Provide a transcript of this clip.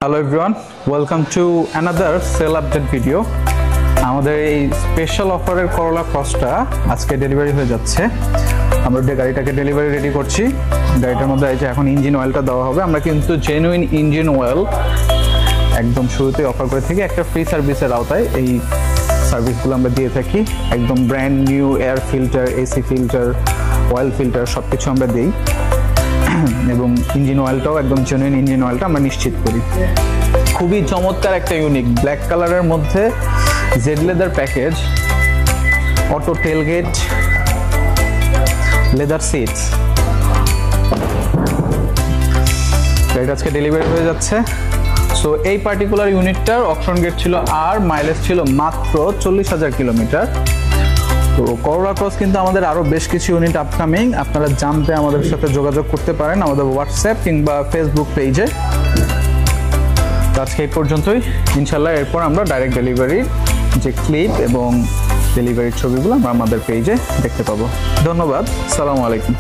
Hello everyone, welcome to another sale update video. আমাদের এই special অফারের করোলা ক্রসটা আজকে ডেলিভারি হয়ে যাচ্ছে। আমরা গাড়িটাকে ডেলিভারি রেডি করছি। গাড়িটার মধ্যে এই যে এখন ইঞ্জিন অয়েলটা দেওয়া হবে। আমরা কিন্তু জেনুইন ইঞ্জিন অয়েল একদম শুরুতেই অফার করে থাকি। একটা ফ্রি সার্ভিসের আওতায় এই সার্ভিসগুলো আমরা দিয়ে থাকি। একদম brand new air filter, AC filter, oil filter সবকিছু আমরা দিই এবং ইঞ্জিন অয়েলটাও একদম জেনুইন ইঞ্জিন অয়েলটা আমরা নিশ্চিত করি। খুবই চমৎকার একটা ইউনিক ব্ল্যাক কালারের মধ্যে জেড leather package, auto tailgate, leather seats. গাড়িটা আজকে ডেলিভারি হয়ে যাচ্ছে। সো এই পার্টিকুলার ইউনিটটার অকশন গেট ছিল আর মাইলেজ ছিল মাত্র 40,000 কিলোমিটার। তো করোলা ক্রস কিন্তু আমাদের আরো বেশ কিছু ইউনিট আপকামিং। আপনারা জানতে আমাদের সাথে যোগাযোগ করতে পারেন আমাদের হোয়াটসঅ্যাপ কিংবা ফেসবুক পেজে। আজকে এই পর্যন্তই। ইনশাল্লাহ এরপর আমরা ডাইরেক্ট ডেলিভারির যে ক্লিপ এবং ডেলিভারির ছবিগুলো আমরা আমাদের পেজে দেখতে পাবো। ধন্যবাদ। আসসালামু আলাইকুম।